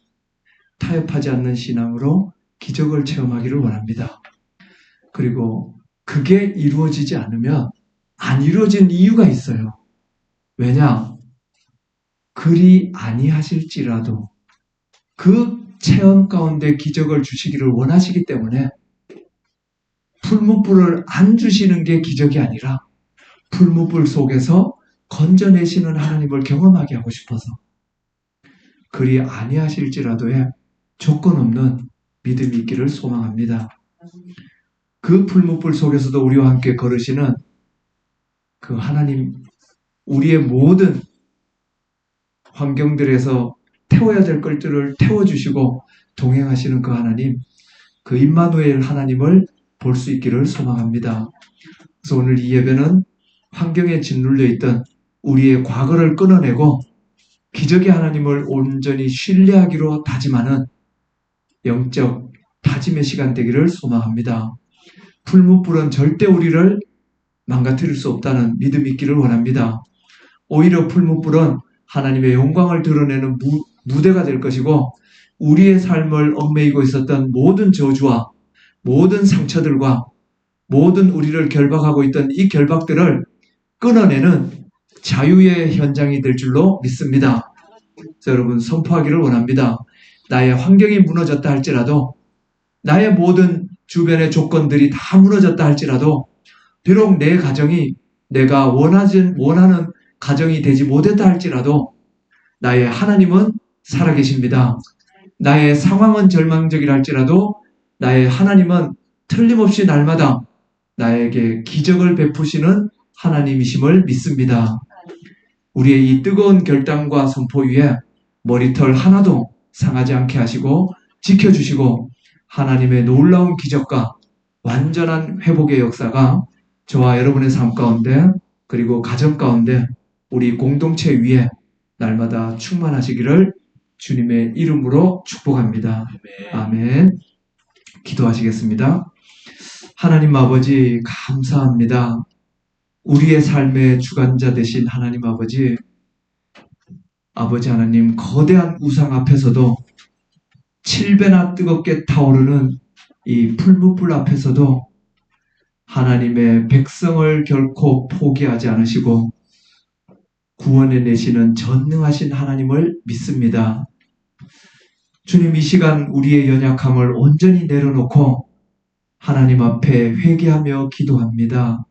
타협하지 않는 신앙으로 기적을 체험하기를 원합니다. 그리고 그게 이루어지지 않으면 안 이루어진 이유가 있어요. 왜냐? 그리 아니하실지라도 그 체험 가운데 기적을 주시기를 원하시기 때문에 풀무불을 안 주시는 게 기적이 아니라 풀무불 속에서 건져내시는 하나님을 경험하게 하고 싶어서 그리 아니하실지라도의 조건 없는 믿음이 있기를 소망합니다. 그 풀무불 속에서도 우리와 함께 걸으시는 그 하나님, 우리의 모든 환경들에서 태워야 될 것들을 태워주시고 동행하시는 그 하나님, 그 임마누엘 하나님을 볼 수 있기를 소망합니다. 그래서 오늘 이 예배는 환경에 짓눌려 있던 우리의 과거를 끊어내고 기적의 하나님을 온전히 신뢰하기로 다짐하는 영적 다짐의 시간 되기를 소망합니다. 풀무불은 절대 우리를 망가뜨릴 수 없다는 믿음이 있기를 원합니다. 오히려 풀무불은 하나님의 영광을 드러내는 무대가 될 것이고 우리의 삶을 얽매이고 있었던 모든 저주와 모든 상처들과 모든 우리를 결박하고 있던 이 결박들을 끊어내는 자유의 현장이 될 줄로 믿습니다. 그래서 여러분 선포하기를 원합니다. 나의 환경이 무너졌다 할지라도 나의 모든 주변의 조건들이 다 무너졌다 할지라도 비록 내 가정이 내가 원하는 가정이 되지 못했다 할지라도 나의 하나님은 살아계십니다. 나의 상황은 절망적이라 할지라도 나의 하나님은 틀림없이 날마다 나에게 기적을 베푸시는 하나님이심을 믿습니다. 우리의 이 뜨거운 결단과 선포 위에 머리털 하나도 상하지 않게 하시고 지켜주시고 하나님의 놀라운 기적과 완전한 회복의 역사가 저와 여러분의 삶 가운데 그리고 가정 가운데 우리 공동체 위에 날마다 충만하시기를 주님의 이름으로 축복합니다. 아멘. 기도하시겠습니다. 하나님 아버지 감사합니다. 우리의 삶의 주관자 되신 하나님 아버지, 아버지 하나님 거대한 우상 앞에서도 7배나 뜨겁게 타오르는 이 풀무불 앞에서도 하나님의 백성을 결코 포기하지 않으시고 구원해 내시는 전능하신 하나님을 믿습니다. 주님, 이 시간 우리의 연약함을 온전히 내려놓고 하나님 앞에 회개하며 기도합니다.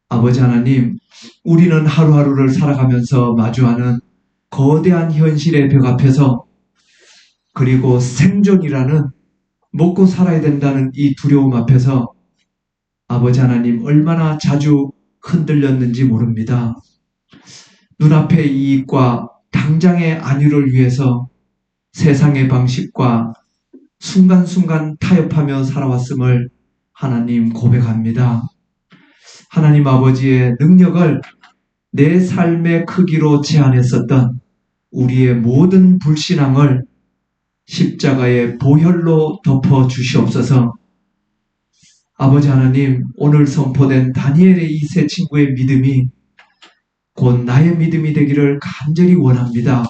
아버지 하나님, 우리는 하루하루를 살아가면서 마주하는 거대한 현실의 벽 앞에서 그리고 생존이라는 먹고 살아야 된다는 이 두려움 앞에서 아버지 하나님 얼마나 자주 흔들렸는지 모릅니다. 눈앞의 이익과 당장의 안위를 위해서 세상의 방식과 순간순간 타협하며 살아왔음을 하나님 고백합니다. 하나님 아버지의 능력을 내 삶의 크기로 제한했었던 우리의 모든 불신앙을 십자가의 보혈로 덮어 주시옵소서. 아버지 하나님, 오늘 선포된 다니엘의 이 세 친구의 믿음이 곧 나의 믿음이 되기를 간절히 원합니다.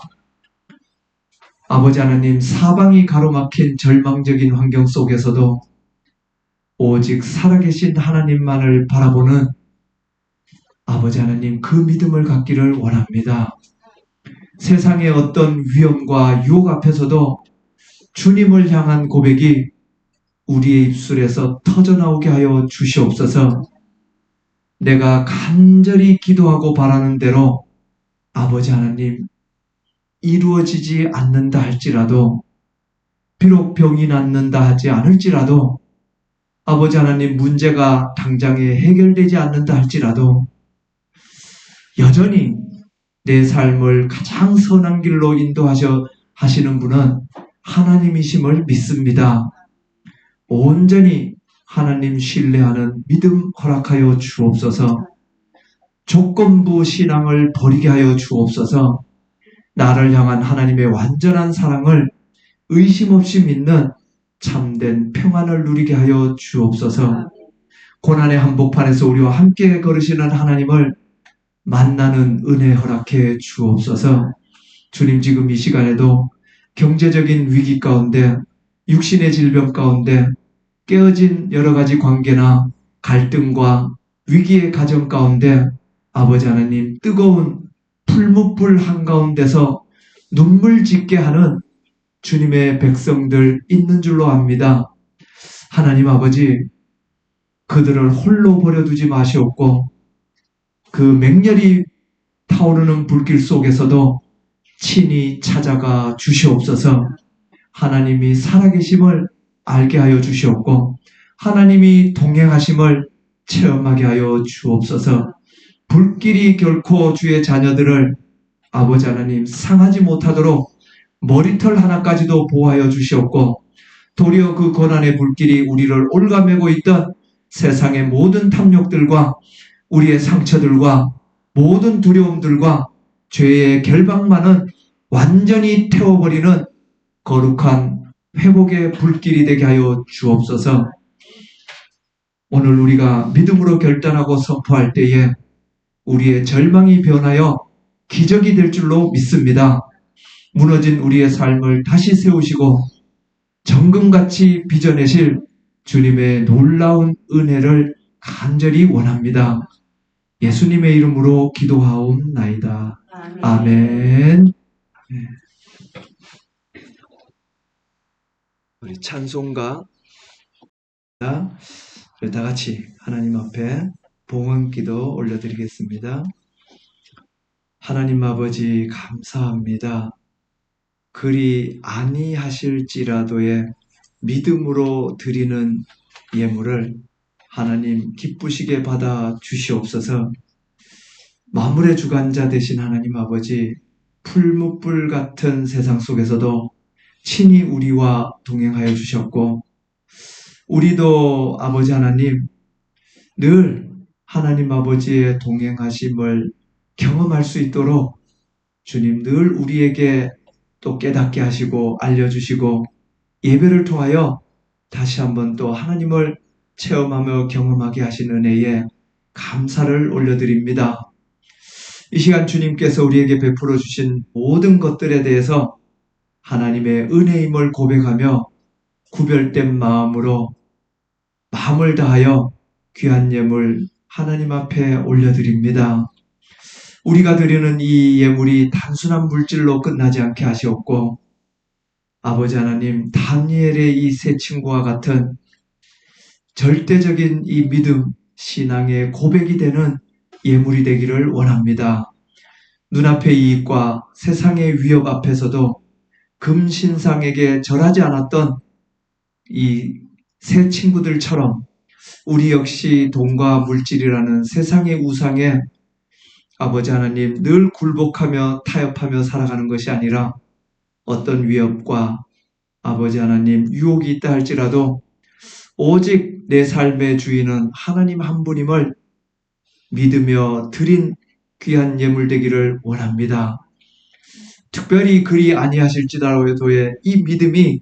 아버지 하나님, 사방이 가로막힌 절망적인 환경 속에서도 오직 살아계신 하나님만을 바라보는 아버지 하나님, 그 믿음을 갖기를 원합니다. 세상의 어떤 위험과 유혹 앞에서도 주님을 향한 고백이 우리의 입술에서 터져나오게 하여 주시옵소서. 내가 간절히 기도하고 바라는 대로 아버지 하나님 이루어지지 않는다 할지라도, 비록 병이 낫는다 하지 않을지라도, 아버지 하나님 문제가 당장에 해결되지 않는다 할지라도 여전히 내 삶을 가장 선한 길로 하시는 분은 하나님이심을 믿습니다. 온전히 하나님 신뢰하는 믿음 허락하여 주옵소서. 조건부 신앙을 버리게 하여 주옵소서. 나를 향한 하나님의 완전한 사랑을 의심 없이 믿는 참된 평안을 누리게 하여 주옵소서. 고난의 한복판에서 우리와 함께 걸으시는 하나님을 만나는 은혜 허락해 주옵소서. 주님, 지금 이 시간에도 경제적인 위기 가운데, 육신의 질병 가운데, 깨어진 여러 가지 관계나 갈등과 위기의 가정 가운데 아버지 하나님 뜨거운 풀무불 한가운데서 눈물 짓게 하는 주님의 백성들 있는 줄로 압니다. 하나님 아버지, 그들을 홀로 버려두지 마시옵고 그 맹렬히 타오르는 불길 속에서도 친히 찾아가 주시옵소서. 하나님이 살아계심을 알게 하여 주시옵고 하나님이 동행하심을 체험하게 하여 주옵소서. 불길이 결코 주의 자녀들을 아버지 하나님 상하지 못하도록 머리털 하나까지도 보호하여 주시옵고 도리어 그 고난의 불길이 우리를 올가매고 있던 세상의 모든 탐욕들과 우리의 상처들과 모든 두려움들과 죄의 결박만은 완전히 태워버리는 거룩한 회복의 불길이 되게 하여 주옵소서. 오늘 우리가 믿음으로 결단하고 선포할 때에 우리의 절망이 변하여 기적이 될 줄로 믿습니다. 무너진 우리의 삶을 다시 세우시고 정금같이 빚어내실 주님의 놀라운 은혜를 간절히 원합니다. 예수님의 이름으로 기도하옵나이다. 아멘. 우리 찬송가 다 같이 하나님 앞에 봉헌 기도 올려드리겠습니다. 하나님 아버지 감사합니다. 그리 아니하실지라도의 믿음으로 드리는 예물을 하나님 기쁘시게 받아 주시옵소서. 만물의 주관자 되신 하나님 아버지, 풀무불 같은 세상 속에서도 친히 우리와 동행하여 주셨고, 우리도 아버지 하나님 늘 하나님 아버지의 동행하심을 경험할 수 있도록 주님 늘 우리에게 또 깨닫게 하시고 알려주시고 예배를 통하여 다시 한번 또 하나님을 체험하며 경험하게 하신 은혜에 감사를 올려드립니다. 이 시간 주님께서 우리에게 베풀어 주신 모든 것들에 대해서 하나님의 은혜임을 고백하며 구별된 마음으로 마음을 다하여 귀한 예물 하나님 앞에 올려드립니다. 우리가 드리는 이 예물이 단순한 물질로 끝나지 않게 하시옵고 아버지 하나님 다니엘의 이 세 친구와 같은 절대적인 이 믿음, 신앙의 고백이 되는 예물이 되기를 원합니다. 눈앞의 이익과 세상의 위협 앞에서도 금신상에게 절하지 않았던 이 세 친구들처럼 우리 역시 돈과 물질이라는 세상의 우상에 아버지 하나님 늘 굴복하며 타협하며 살아가는 것이 아니라 어떤 위협과 아버지 하나님 유혹이 있다 할지라도 오직 내 삶의 주인은 하나님 한 분임을 믿으며 드린 귀한 예물 되기를 원합니다. 특별히 그리 아니하실지라도의 이 믿음이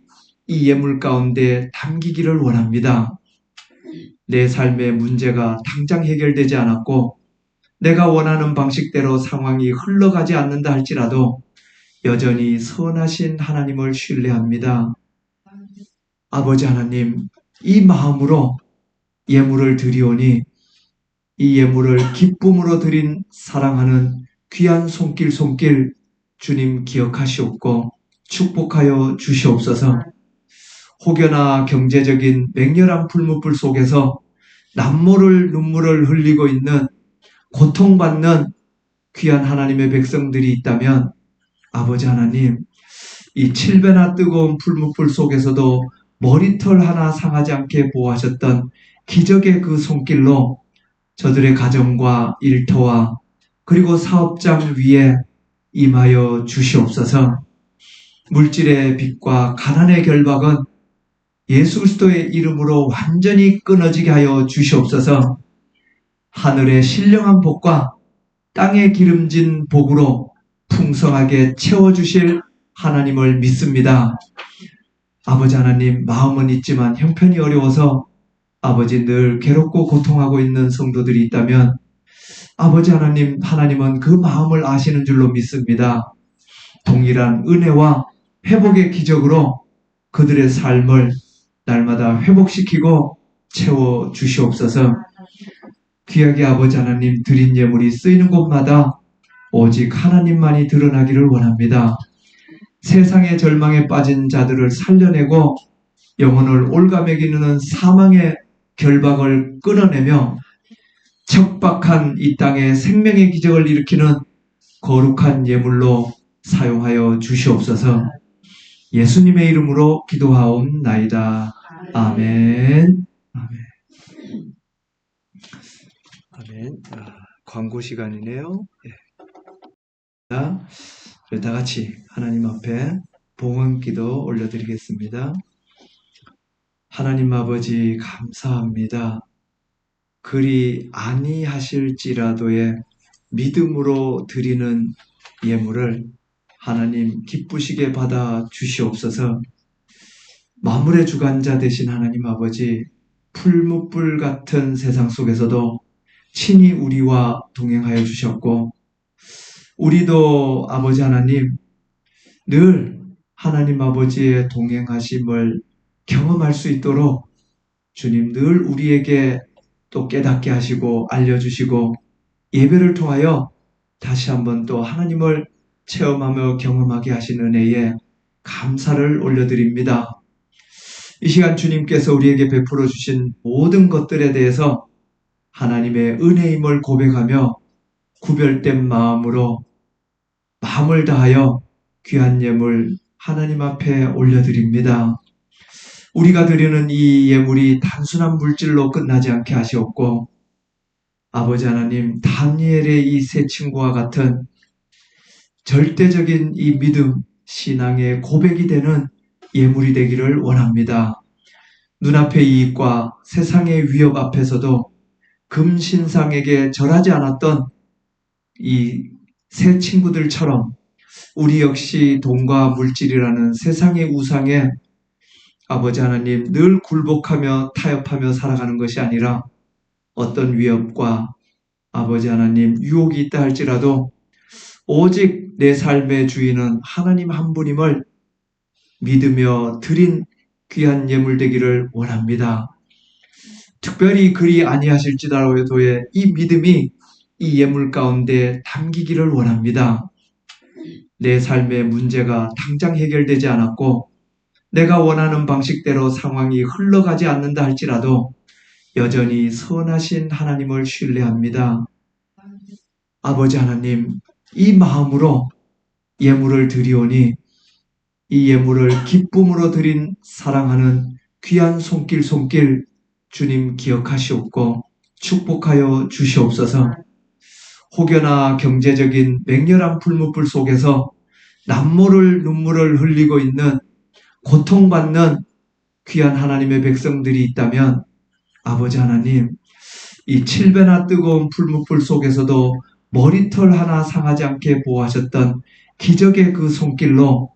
이 예물 가운데 담기기를 원합니다. 내 삶의 문제가 당장 해결되지 않았고 내가 원하는 방식대로 상황이 흘러가지 않는다 할지라도 여전히 선하신 하나님을 신뢰합니다. 아버지 하나님, 이 마음으로 예물을 드리오니 이 예물을 기쁨으로 드린 사랑하는 귀한 손길 주님 기억하시옵고 축복하여 주시옵소서. 혹여나 경제적인 맹렬한 풀무불 속에서 남모를 눈물을 흘리고 있는 고통받는 귀한 하나님의 백성들이 있다면 아버지 하나님, 이 7배나 뜨거운 풀무불 속에서도 머리털 하나 상하지 않게 보호하셨던 기적의 그 손길로 저들의 가정과 일터와 그리고 사업장 위에 임하여 주시옵소서. 물질의 빚과 가난의 결박은 예수 그리스도의 이름으로 완전히 끊어지게 하여 주시옵소서. 하늘의 신령한 복과 땅의 기름진 복으로 풍성하게 채워주실 하나님을 믿습니다. 아버지 하나님, 마음은 있지만 형편이 어려워서 아버지 늘 괴롭고 고통하고 있는 성도들이 있다면 아버지 하나님, 하나님은 그 마음을 아시는 줄로 믿습니다. 동일한 은혜와 회복의 기적으로 그들의 삶을 날마다 회복시키고 채워주시옵소서. 귀하게 아버지 하나님 드린 예물이 쓰이는 곳마다 오직 하나님만이 드러나기를 원합니다. 세상의 절망에 빠진 자들을 살려내고 영혼을 올가매기는 사망의 결박을 끊어내며 척박한 이 땅에 생명의 기적을 일으키는 거룩한 예물로 사용하여 주시옵소서. 예수님의 이름으로 기도하옵나이다. 아멘. 아멘. 아멘. 광고 시간이네요. 다 같이 하나님 앞에 봉헌 기도 올려드리겠습니다. 하나님 아버지 감사합니다. 그리 아니하실지라도의 믿음으로 드리는 예물을 하나님 기쁘시게 받아 주시옵소서. 만물의 주관자 되신 하나님 아버지, 풀무불 같은 세상 속에서도 친히 우리와 동행하여 주셨고 우리도 아버지 하나님 늘 하나님 아버지의 동행하심을 경험할 수 있도록 주님 늘 우리에게 또 깨닫게 하시고 알려주시고 예배를 통하여 다시 한번 또 하나님을 체험하며 경험하게 하신 은혜에 감사를 올려드립니다. 이 시간 주님께서 우리에게 베풀어 주신 모든 것들에 대해서 하나님의 은혜임을 고백하며 구별된 마음으로 마음을 다하여 귀한 예물 하나님 앞에 올려드립니다. 우리가 드리는 이 예물이 단순한 물질로 끝나지 않게 하시옵고 아버지 하나님, 다니엘의 이 세 친구와 같은 절대적인 이 믿음, 신앙의 고백이 되는 예물이 되기를 원합니다. 눈앞의 이익과 세상의 위협 앞에서도 금신상에게 절하지 않았던 이 세 친구들처럼 우리 역시 돈과 물질이라는 세상의 우상에 아버지 하나님 늘 굴복하며 타협하며 살아가는 것이 아니라 어떤 위협과 아버지 하나님 유혹이 있다 할지라도 오직 내 삶의 주인은 하나님 한 분임을 믿으며 드린 귀한 예물 되기를 원합니다. 특별히 그리 아니하실지라도의 이 믿음이 이 예물 가운데 담기기를 원합니다. 내 삶의 문제가 당장 해결되지 않았고 내가 원하는 방식대로 상황이 흘러가지 않는다 할지라도 여전히 선하신 하나님을 신뢰합니다. 아버지 하나님, 이 마음으로 예물을 드리오니 이 예물을 기쁨으로 드린 사랑하는 귀한 손길 주님 기억하시옵고 축복하여 주시옵소서. 혹여나 경제적인 맹렬한 풀무불 속에서 남모를 눈물을 흘리고 있는 고통받는 귀한 하나님의 백성들이 있다면 아버지 하나님, 이 7배나 뜨거운 풀무불 속에서도 머리털 하나 상하지 않게 보호하셨던 기적의 그 손길로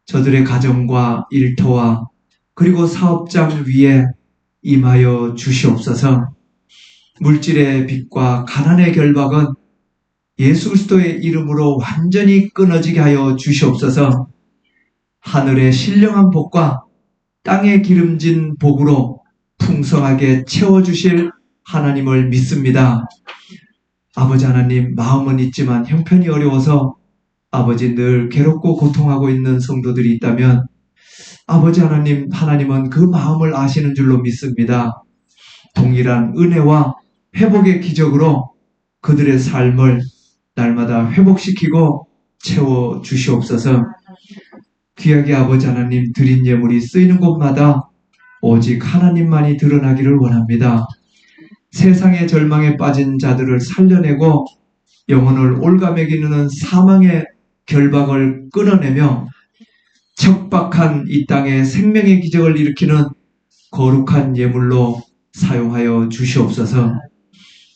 저들의 가정과 일터와 그리고 사업장 위에 임하여 주시옵소서. 물질의 빚과 가난의 결박은 예수 그리스도의 이름으로 완전히 끊어지게 하여 주시옵소서. 하늘의 신령한 복과 땅에 기름진 복으로 풍성하게 채워주실 하나님을 믿습니다. 아버지 하나님, 마음은 있지만 형편이 어려워서 아버지 늘 괴롭고 고통하고 있는 성도들이 있다면 아버지 하나님, 하나님은 그 마음을 아시는 줄로 믿습니다. 동일한 은혜와 회복의 기적으로 그들의 삶을 날마다 회복시키고 채워주시옵소서. 귀하게 아버지 하나님 드린 예물이 쓰이는 곳마다 오직 하나님만이 드러나기를 원합니다. 세상의 절망에 빠진 자들을 살려내고 영혼을 올가매기는 사망의 결박을 끊어내며 척박한 이 땅에 생명의 기적을 일으키는 거룩한 예물로 사용하여 주시옵소서.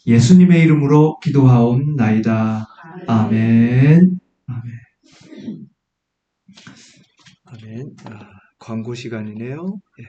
예수님의 이름으로 기도하옵나이다. 아멘. 아멘. 아멘. 광고 시간이네요. 예.